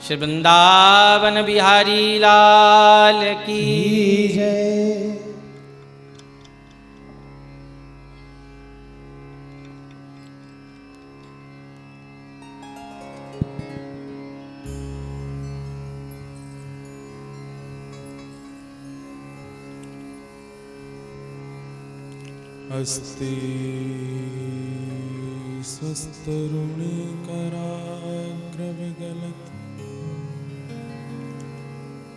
श्री वृंदावन बिहारी लाल की जय। अस्ति स्वस्तरुणीकराग्रविगलित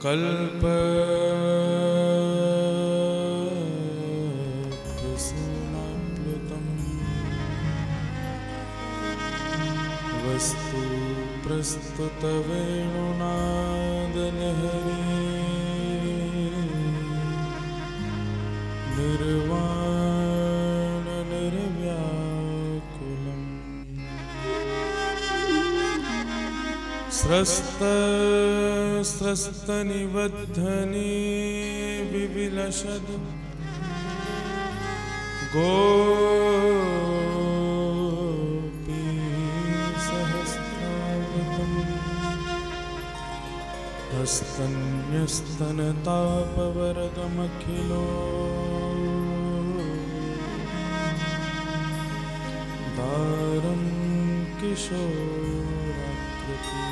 कल्पप्रसूनाप्लुतम् वस्तु प्रस्तुतवेणुनादलहरी निर्व्याकुलम् स्रस्तनिबद्धनी विविलसद् गोपीसहस्रावृतम् हस्तन्यस्तनतापवरदमखिलो दारं किशोराकृतिम्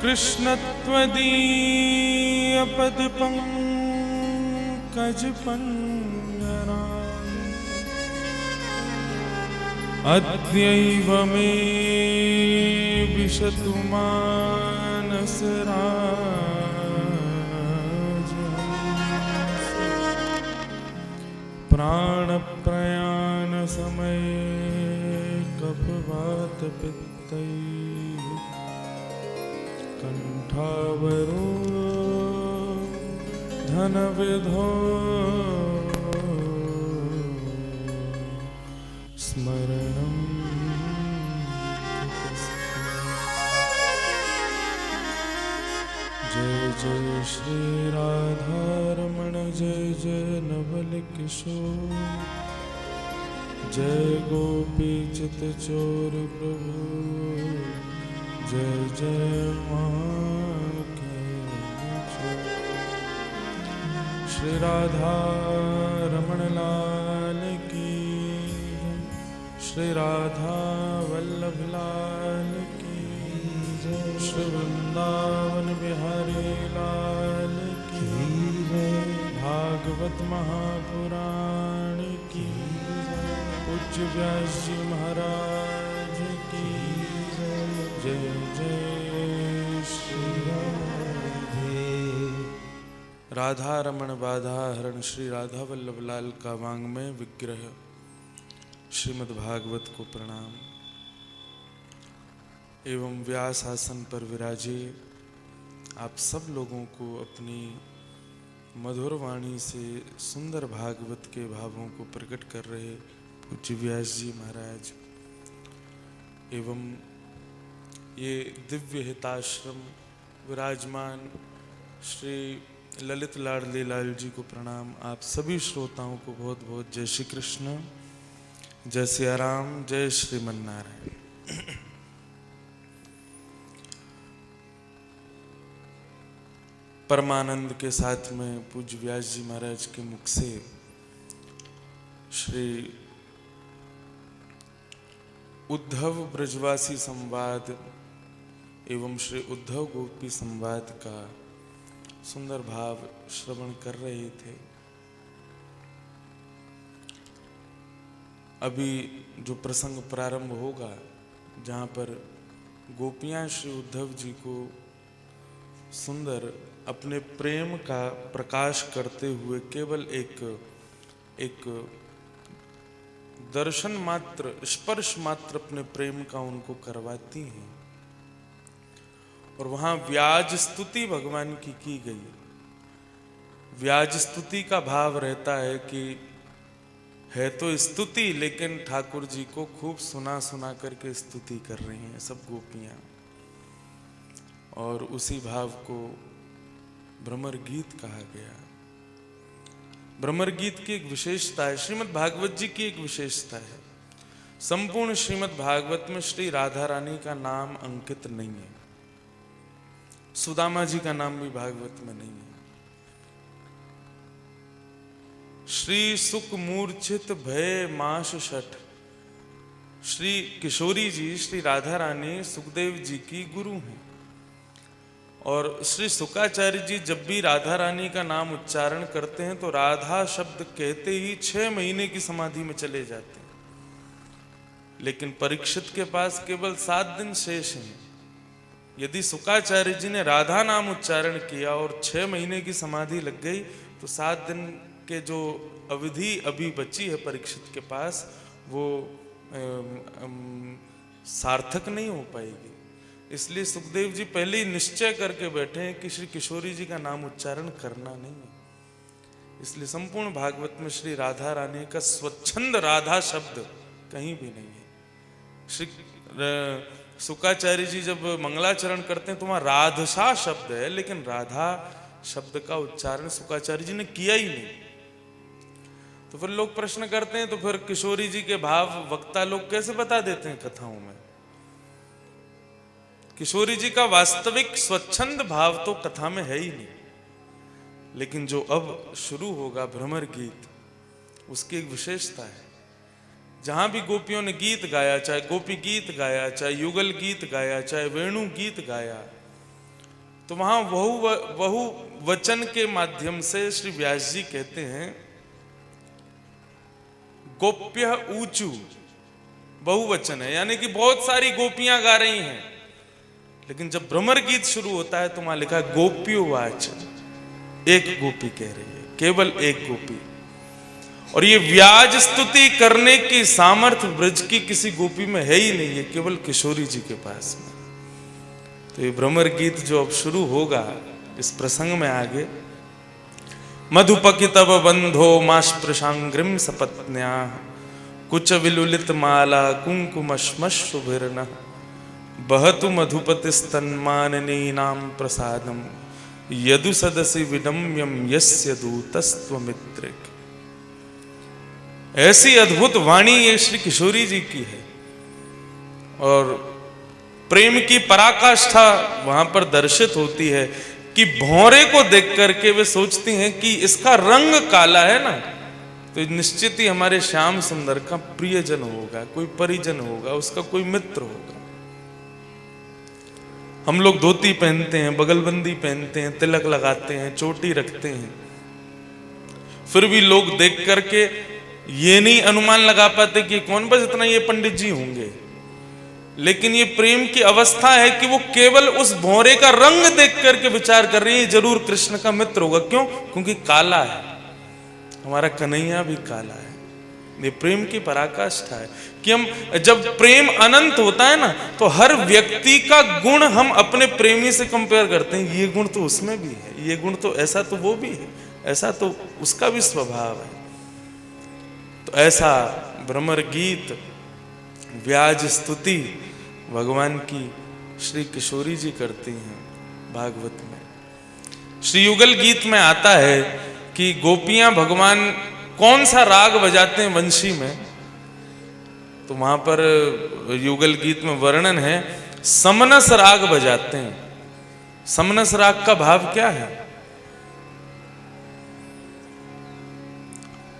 कृष्णत्वदीयपदपङ्कजपङ्गरान् अद्यैव मे विशतु मानसराजहंस प्राणप्रयाणसमये कफवातपित्तैः कण्ठावरो धनविधो स्मरणं जय जय श्री राधारमण जय जय नवल किशोर जय गोपी चित चोर प्रभु जय जय श्री राधा रमण लाल की श्री राधा वल्लभ लाल की श्री वृंदावन बिहारी लाल की भागवत महापुराण की पूज्य व्यास जी महाराज की जय जय श्री राधे। राधा रमण बाधा हरण श्री राधा वल्लभ लाल का वांग्मय विग्रह श्रीमद् भागवत को प्रणाम एवं व्यास आसन पर विराजे आप सब लोगों को अपनी मधुर वाणी से सुंदर भागवत के भावों को प्रकट कर रहे पूज्य व्यास जी महाराज एवं ये दिव्य हिताश्रम विराजमान श्री ललित लाडले लाल जी को प्रणाम। आप सभी श्रोताओं को बहुत बहुत जय श्री कृष्ण, जय सिया राम, जय श्रीमन नारायण। परमानंद के साथ में पूज्य व्यास जी महाराज के मुख से श्री उद्धव ब्रजवासी संवाद एवं श्री उद्धव गोपी संवाद का सुंदर भाव श्रवण कर रहे थे। अभी जो प्रसंग प्रारंभ होगा जहाँ पर गोपियाँ श्री उद्धव जी को सुंदर अपने प्रेम का प्रकाश करते हुए केवल एक दर्शन मात्र स्पर्श मात्र अपने प्रेम का उनको करवाती हैं और वहाँ व्याज स्तुति भगवान की गई। व्याज स्तुति का भाव रहता है कि है तो स्तुति लेकिन ठाकुर जी को खूब सुना सुना करके स्तुति कर रही हैं सब गोपियाँ और उसी भाव को भ्रमर गीत कहा गया। भ्रमर गीत की एक विशेषता है, श्रीमद् भागवत जी की एक विशेषता है। संपूर्ण श्रीमद् भागवत में श्री राधा रानी का नाम अंकित नहीं है। सुदामा जी का नाम भी भागवत में नहीं है। श्री सुख मूर्छित भय माश शठ, श्री किशोरी जी श्री राधा रानी सुखदेव जी की गुरु हैं। और श्री शुकाचार्य जी जब भी राधा रानी का नाम उच्चारण करते हैं तो राधा शब्द कहते ही 6 महीने की समाधि में चले जाते हैं। लेकिन परीक्षित के पास केवल 7 दिन शेष हैं। यदि शुकाचार्य जी ने राधा नाम उच्चारण किया और 6 महीने की समाधि लग गई तो 7 दिन के जो अवधि अभी बची है परीक्षित के पास वो सार्थक नहीं हो पाएगी। इसलिए सुखदेव जी पहले ही निश्चय करके बैठे हैं कि श्री किशोरी जी का नाम उच्चारण करना नहीं है। इसलिए संपूर्ण भागवत में श्री राधा रानी का स्वच्छंद राधा शब्द कहीं भी नहीं है। श्री शुकाचार्य जी जब मंगलाचरण करते हैं तो वहां राधसा शब्द है, लेकिन राधा शब्द का उच्चारण शुकाचार्य जी ने किया ही नहीं। तो फिर लोग प्रश्न करते हैं तो फिर किशोरी जी के भाव वक्ता लोग कैसे बता देते हैं कथाओं में। किशोरी जी का वास्तविक स्वच्छंद भाव तो कथा में है ही नहीं। लेकिन जो अब शुरू होगा भ्रमर गीत, उसकी एक विशेषता है। जहां भी गोपियों ने गीत गाया, चाहे गोपी गीत गाया, चाहे युगल गीत गाया, चाहे वेणु गीत गाया, तो वहां बहु वचन के माध्यम से श्री व्यास जी कहते हैं गोप्य ऊंचू, बहुवचन है, यानी कि बहुत सारी गोपियां गा रही हैं। लेकिन जब भ्रमर गीत शुरू होता है तो वहां लिखा है गोप्योवाच, एक गोपी कह रही है, केवल एक गोपी। और ये व्याज स्तुति करने की सामर्थ्य ब्रज की किसी गोपी में है ही नहीं है, केवल किशोरी जी के पास में। तो ये भ्रमर गीत जो अब शुरू होगा इस प्रसंग में आगे, मधुपकितव बंधो मास्पृशांग्रिम सपत्न्या कुच विलुलित माला कुंकुमश्मश्रुभिर्न बहतु मधुपतिस्तन्माननी नाम प्रसादम यदु सदसि विडम्यम यस्य दूतस्त्वमित्रिक। ऐसी अद्भुत वाणी ये श्री किशोरी जी की है और प्रेम की पराकाष्ठा वहां पर दर्शित होती है कि भौरे को देख करके वे सोचती हैं कि इसका रंग काला है ना, तो निश्चित ही हमारे श्याम सुंदर का प्रियजन होगा, कोई परिजन होगा, उसका कोई मित्र होगा। हम लोग धोती पहनते हैं, बगलबंदी पहनते हैं, तिलक लगाते हैं, चोटी रखते हैं, फिर भी लोग देख करके ये नहीं अनुमान लगा पाते कि कौन, बस इतना ये पंडित जी होंगे। लेकिन ये प्रेम की अवस्था है कि वो केवल उस भौरे का रंग देख करके विचार कर रही है जरूर कृष्ण का मित्र होगा। क्यों? क्योंकि काला है, हमारा कन्हैया भी काला है। ये प्रेम की पराकाष्ठा है कि हम जब प्रेम अनंत होता है ना तो हर व्यक्ति का गुण हम अपने प्रेमी से कंपेयर करते हैं, ये गुण तो उसमें भी है, ये गुण तो ऐसा तो वो भी है, ऐसा तो उसका भी स्वभाव है। तो ऐसा भ्रमर गीत, व्याज स्तुति भगवान की श्री किशोरी जी करती हैं भागवत में। श्री युगल गीत में आता है कि गोपियां भगवान कौन सा राग बजाते हैं वंशी में, तो वहां पर युगल गीत में वर्णन है समनस राग बजाते हैं। समनस राग का भाव क्या है?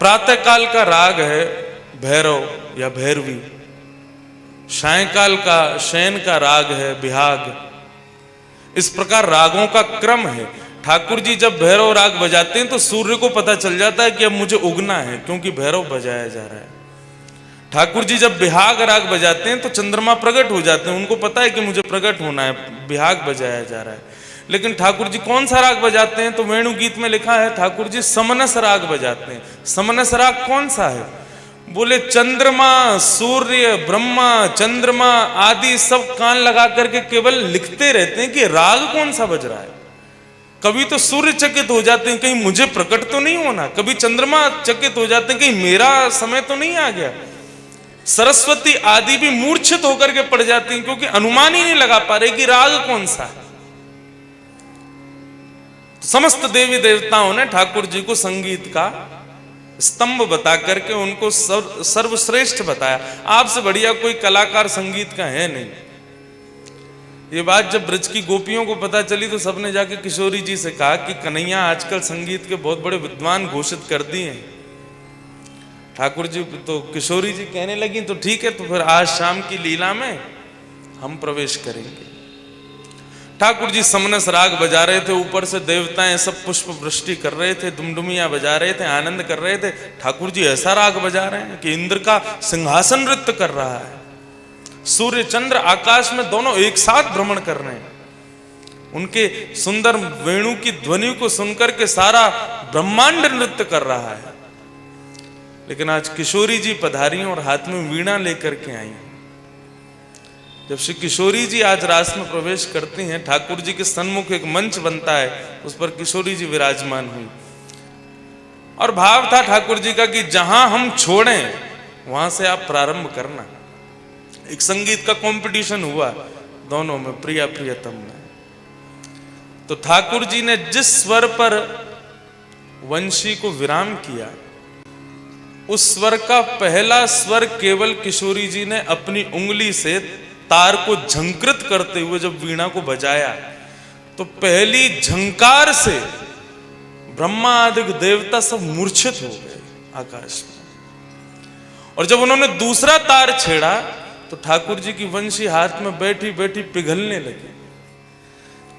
प्रातःकाल का राग है भैरव या भैरवी, सायंकाल का शयन का राग है बिहाग। इस प्रकार रागों का क्रम है। ठाकुर जी जब भैरव राग बजाते हैं तो सूर्य को पता चल जाता है कि अब मुझे उगना है, क्योंकि भैरव बजाया जा रहा है। ठाकुर जी जब बिहाग राग बजाते हैं तो चंद्रमा प्रकट हो जाते हैं, उनको पता है कि मुझे प्रकट होना है, बिहाग बजाया जा रहा है। लेकिन ठाकुर जी कौन सा राग बजाते हैं? तो वेणु गीत में लिखा है ठाकुर जी समनस राग बजाते हैं। समनस राग कौन सा है? बोले चंद्रमा, सूर्य, ब्रह्मा, चंद्रमा आदि सब कान लगा करके केवल लिखते रहते हैं कि राग कौन सा बज रहा है। कभी तो सूर्य चकित हो जाते हैं कहीं मुझे प्रकट तो नहीं होना, कभी चंद्रमा चकित हो जाते हैं कहीं मेरा समय तो नहीं आ गया। सरस्वती आदि भी मूर्छित होकर के पड़ जाती हैं क्योंकि अनुमान ही नहीं लगा पा रहे कि राग कौन सा है। तो समस्त देवी देवताओं ने ठाकुर जी को संगीत का स्तंभ बता करके उनको सर्वश्रेष्ठ बताया। आपसे बढ़िया कोई कलाकार संगीत का है नहीं। ये बात जब ब्रज की गोपियों को पता चली तो सबने जाके किशोरी जी से कहा कि कन्हैया आजकल संगीत के बहुत बड़े विद्वान घोषित कर दिए हैं। ठाकुर जी तो किशोरी जी कहने लगी तो ठीक है, तो फिर आज शाम की लीला में हम प्रवेश करेंगे। ठाकुर जी समनस राग बजा रहे थे, ऊपर से देवताएं सब पुष्प वृष्टि कर रहे थे, दुमडुमियां बजा रहे थे, आनंद कर रहे थे। ठाकुर जी ऐसा राग बजा रहे हैं कि इंद्र का सिंहासन नृत्य कर रहा है। सूर्य चंद्र आकाश में दोनों एक साथ भ्रमण कर रहे हैं। उनके सुंदर वेणु की ध्वनि को सुनकर के सारा ब्रह्मांड नृत्य कर रहा है। लेकिन आज किशोरी जी पधारी और हाथ में वीणा लेकर के आई। जब श्री किशोरी जी आज रास में प्रवेश करती हैं, ठाकुर जी के सन्मुख एक मंच बनता है, उस पर किशोरी जी विराजमान हुई और भाव था ठाकुर जी का कि जहां हम छोड़ें वहां से आप प्रारंभ करना। एक संगीत का कंपटीशन हुआ दोनों में, प्रिया प्रियतम में। तो ठाकुर जी ने जिस स्वर पर वंशी को विराम किया, उस स्वर का पहला स्वर केवल किशोरी जी ने अपनी उंगली से तार को झंकृत करते हुए जब वीणा को बजाया, तो पहली झंकार से ब्रह्मा आदि देवता सब मूर्छित हो गए आकाश में। और जब उन्होंने दूसरा तार छेड़ा तो ठाकुर जी की वंशी हाथ में बैठी बैठी पिघलने लगी।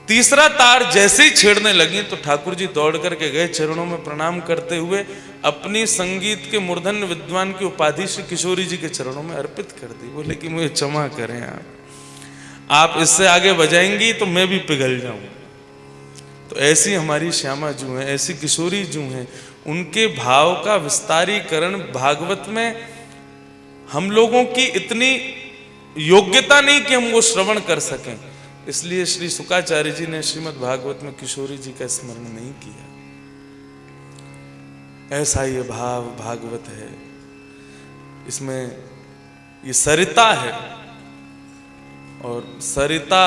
तीसरा तार जैसे ही छेड़ने लगी तो ठाकुर जी दौड़ करके गए, चरणों में प्रणाम करते हुए अपनी संगीत के मूर्धन्य विद्वान की उपाधि श्री किशोरी जी के चरणों में अर्पित कर दी। बोले कि मुझे क्षमा करें, आप इससे आगे बजाएंगी तो मैं भी पिघल जाऊं। तो ऐसी हमारी श्यामा जू है, ऐसी किशोरी जू हैं। उनके भाव का विस्तारीकरण भागवत में हम लोगों की इतनी योग्यता नहीं कि हम वो श्रवण कर सकें, इसलिए श्री शुकाचार्य जी ने श्रीमद् भागवत में किशोरी जी का स्मरण नहीं किया। ऐसा ये भाव भागवत है। इसमें ये सरिता है और सरिता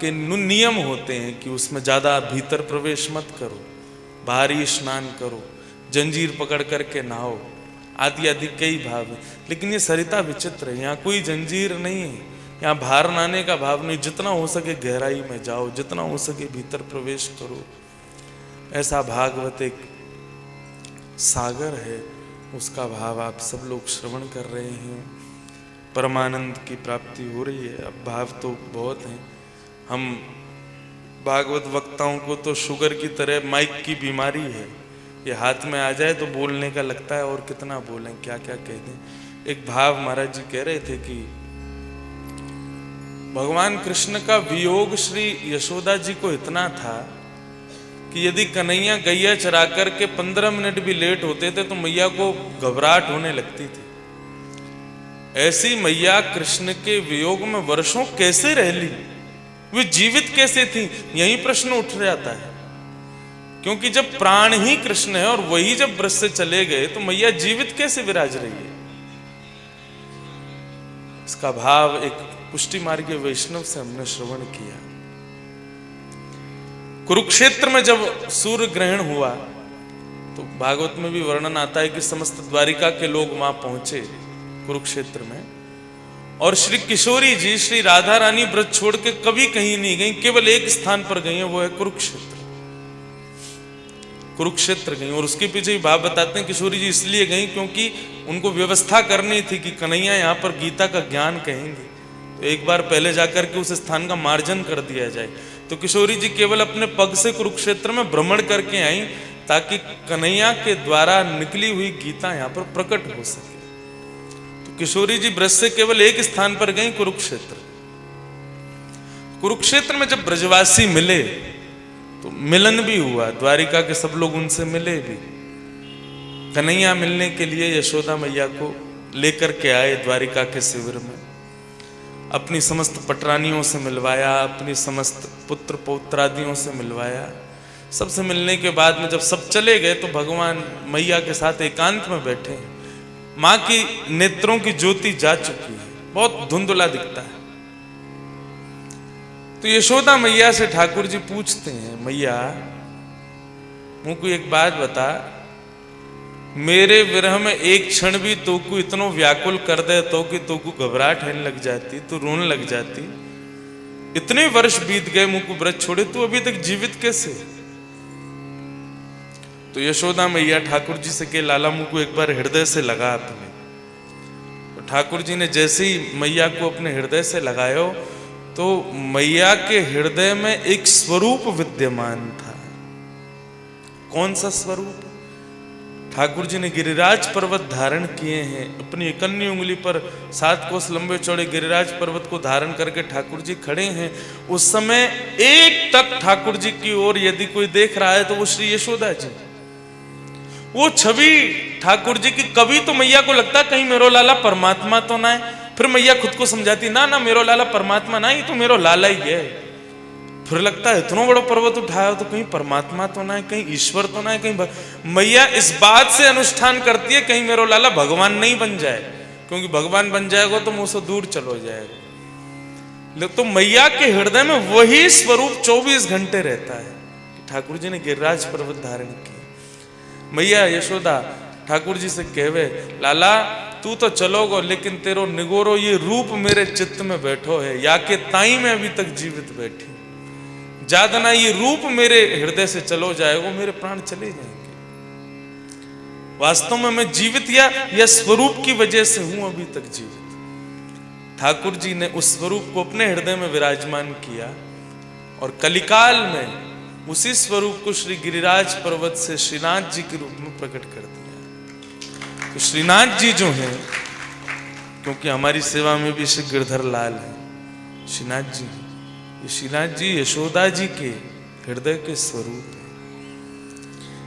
के नियम होते हैं कि उसमें ज्यादा भीतर प्रवेश मत करो, बाहरी स्नान करो, जंजीर पकड़ करके नहाओ, आदि आदि कई भाव है। लेकिन ये सरिता विचित्र है, यहाँ कोई जंजीर नहीं है, यहाँ बाहर नहाने का भाव नहीं। जितना हो सके गहराई में जाओ, जितना हो सके भीतर प्रवेश करो। ऐसा भागवत एक सागर है, उसका भाव आप सब लोग श्रवण कर रहे हैं। परमानंद की प्राप्ति हो रही है। अब भाव तो बहुत हैं। हम भागवत वक्ताओं को तो शुगर की तरह माइक की बीमारी है, ये हाथ में आ जाए तो बोलने का लगता है और कितना बोलें, क्या क्या कह दें। एक भाव महाराज जी कह रहे थे कि भगवान कृष्ण का वियोग श्री यशोदा जी को इतना था कि यदि कन्हैया गैया चरा करके 15 मिनट भी लेट होते थे तो मैया को घबराहट होने लगती थी। ऐसी मैया कृष्ण के वियोग में वर्षों कैसे रह ली, वे जीवित कैसे थी, यही प्रश्न उठ जाता है। क्योंकि जब प्राण ही कृष्ण है और वही जब ब्रज से चले गए तो मैया जीवित कैसे विराज रही है। इसका भाव एक पुष्टि मार्गीय वैष्णव से हमने श्रवण किया। कुरुक्षेत्र में जब सूर्य ग्रहण हुआ तो भागवत में भी वर्णन आता है कि समस्त द्वारिका के लोग वहां पहुंचे कुरुक्षेत्र में, और श्री किशोरी जी श्री राधा रानी ब्रज छोड़ के कभी कहीं नहीं गई, केवल एक स्थान पर गई है, वो है कुरुक्षेत्र। कुरुक्षेत्र गई और उसके पीछे ही भाव बताते हैं किशोरी जी इसलिए गई क्योंकि उनको व्यवस्था करनी थी कि कन्हैया यहाँ पर गीता का ज्ञान कहेंगे, तो एक बार पहले जाकर के उस स्थान का मार्जन कर दिया जाए। तो किशोरी जी केवल अपने पग से कुरुक्षेत्र में भ्रमण करके आई ताकि कन्हैया के द्वारा निकली हुई गीता यहाँ पर प्रकट हो सके। तो किशोरी जी ब्रज से केवल एक स्थान पर गई, कुरुक्षेत्र। कुरुक्षेत्र में जब ब्रजवासी मिले तो मिलन भी हुआ, द्वारिका के सब लोग उनसे मिले भी। कन्हैया मिलने के लिए यशोदा मैया को लेकर के आए द्वारिका के शिविर में, अपनी समस्त पटरानियों से मिलवाया, अपनी समस्त पुत्र पौत्रादियों से मिलवाया। सबसे मिलने के बाद में जब सब चले गए तो भगवान मैया के साथ एकांत में बैठे हैं। माँ की नेत्रों की ज्योति जा चुकी है, बहुत धुंधला दिखता है। तो यशोदा मैया से ठाकुर जी पूछते हैं, मैया मुझको एक बात बता, मेरे विरह में एक क्षण भी तो को इतनो व्याकुल कर दे तो कि तो को घबराहट होने लग जाती, तो रोने लग जाती। इतने वर्ष बीत गए मुझको व्रत छोड़े, तू अभी तक जीवित कैसे? तो यशोदा मैया ठाकुर जी से के लाला मुझको एक बार हृदय से लगा अपने। तो ठाकुर जी ने जैसे ही मैया को अपने हृदय से लगायो तो मैया के हृदय में एक स्वरूप विद्यमान था। कौन सा स्वरूप? ठाकुर जी ने गिरिराज पर्वत धारण किए हैं, अपनी इकन्नी उंगली पर 7 कोस लंबे चौड़े गिरिराज पर्वत को धारण करके ठाकुर जी खड़े हैं। उस समय एक तक ठाकुर जी की ओर यदि कोई देख रहा है तो वो श्री यशोदा जी। वो छवि ठाकुर जी की, कभी तो मैया को लगता कहीं मेरो लाला परमात्मा तो ना है, फिर मैया खुद को समझाती ना ना मेरो लाला परमात्मा ना, ये तो मेरो लाला ही है। फिर लगता है इतना बड़ा पर्वत उठाया तो कहीं परमात्मा तो ना है, कहीं ईश्वर तो ना है, कहीं मैया इस बात से अनुष्ठान करती है कहीं मेरो लाला भगवान नहीं बन जाए, क्योंकि भगवान बन जाएगा तो मुंह से दूर चलो जाएगा। तो मैया के हृदय में वही स्वरूप 24 घंटे रहता है। ठाकुर जी ने गिरिराज पर्वत धारण किया। मैया यशोदा ठाकुर जी से कहवे, लाला तू तो चलोगो लेकिन तेरो निगोरो ये रूप मेरे चित्त में बैठो है, या के ताई में अभी तक जीवित बैठी, ज्यादा ना ये रूप मेरे हृदय से चलो जाएगा, मेरे प्राण चले जाएंगे। वास्तव में मैं जीवित या स्वरूप की वजह से हूं अभी तक जीवित। ठाकुर जी ने उस स्वरूप को अपने हृदय में विराजमान किया और कलिकाल में उसी स्वरूप को श्री गिरिराज पर्वत से श्रीनाथ जी के रूप में प्रकट कर दिया। तो श्रीनाथ जी जो हैं, क्योंकि हमारी सेवा में भी श्री गिरधर लाल है, श्रीनाथ जी, ये श्रीनाथ जी यशोदा जी के हृदय के स्वरूप है,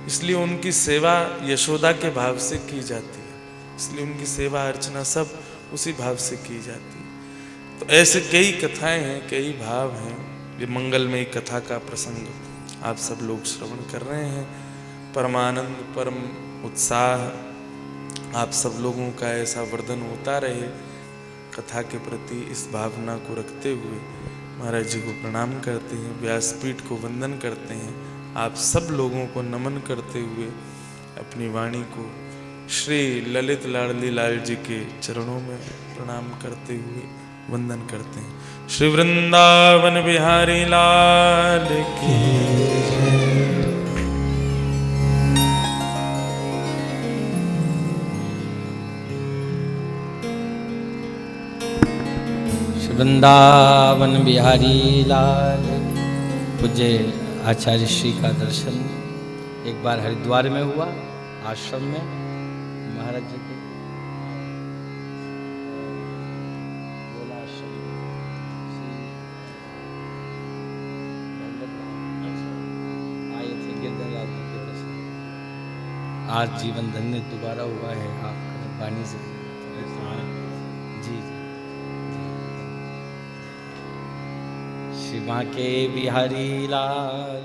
इसलिए उनकी सेवा यशोदा के भाव से की जाती है, इसलिए उनकी सेवा अर्चना सब उसी भाव से की जाती है। तो ऐसे कई कथाएं हैं, कई भाव हैं। ये मंगलमयी कथा का प्रसंग आप सब लोग श्रवण कर रहे हैं। परमानंद, परम उत्साह आप सब लोगों का ऐसा वर्धन होता रहे। कथा के प्रति इस भावना को रखते हुए महाराज जी को प्रणाम करते हैं, व्यासपीठ को वंदन करते हैं। आप सब लोगों को नमन करते हुए अपनी वाणी को श्री ललित लाडली लाल जी के चरणों में प्रणाम करते हुए वंदन करते हैं। श्री वृंदावन बिहारी लाल की वृंदावन बिहारी लाल। पूज्य आचार्य श्री का दर्शन एक बार हरिद्वार में हुआ, आश्रम में महाराज जी के आए थे गिरधरलाल जी के दर्शन। आज जीवन धन्य दोबारा हुआ है आपका वाणी से। जी जी, श्री बांके बिहारी लाल।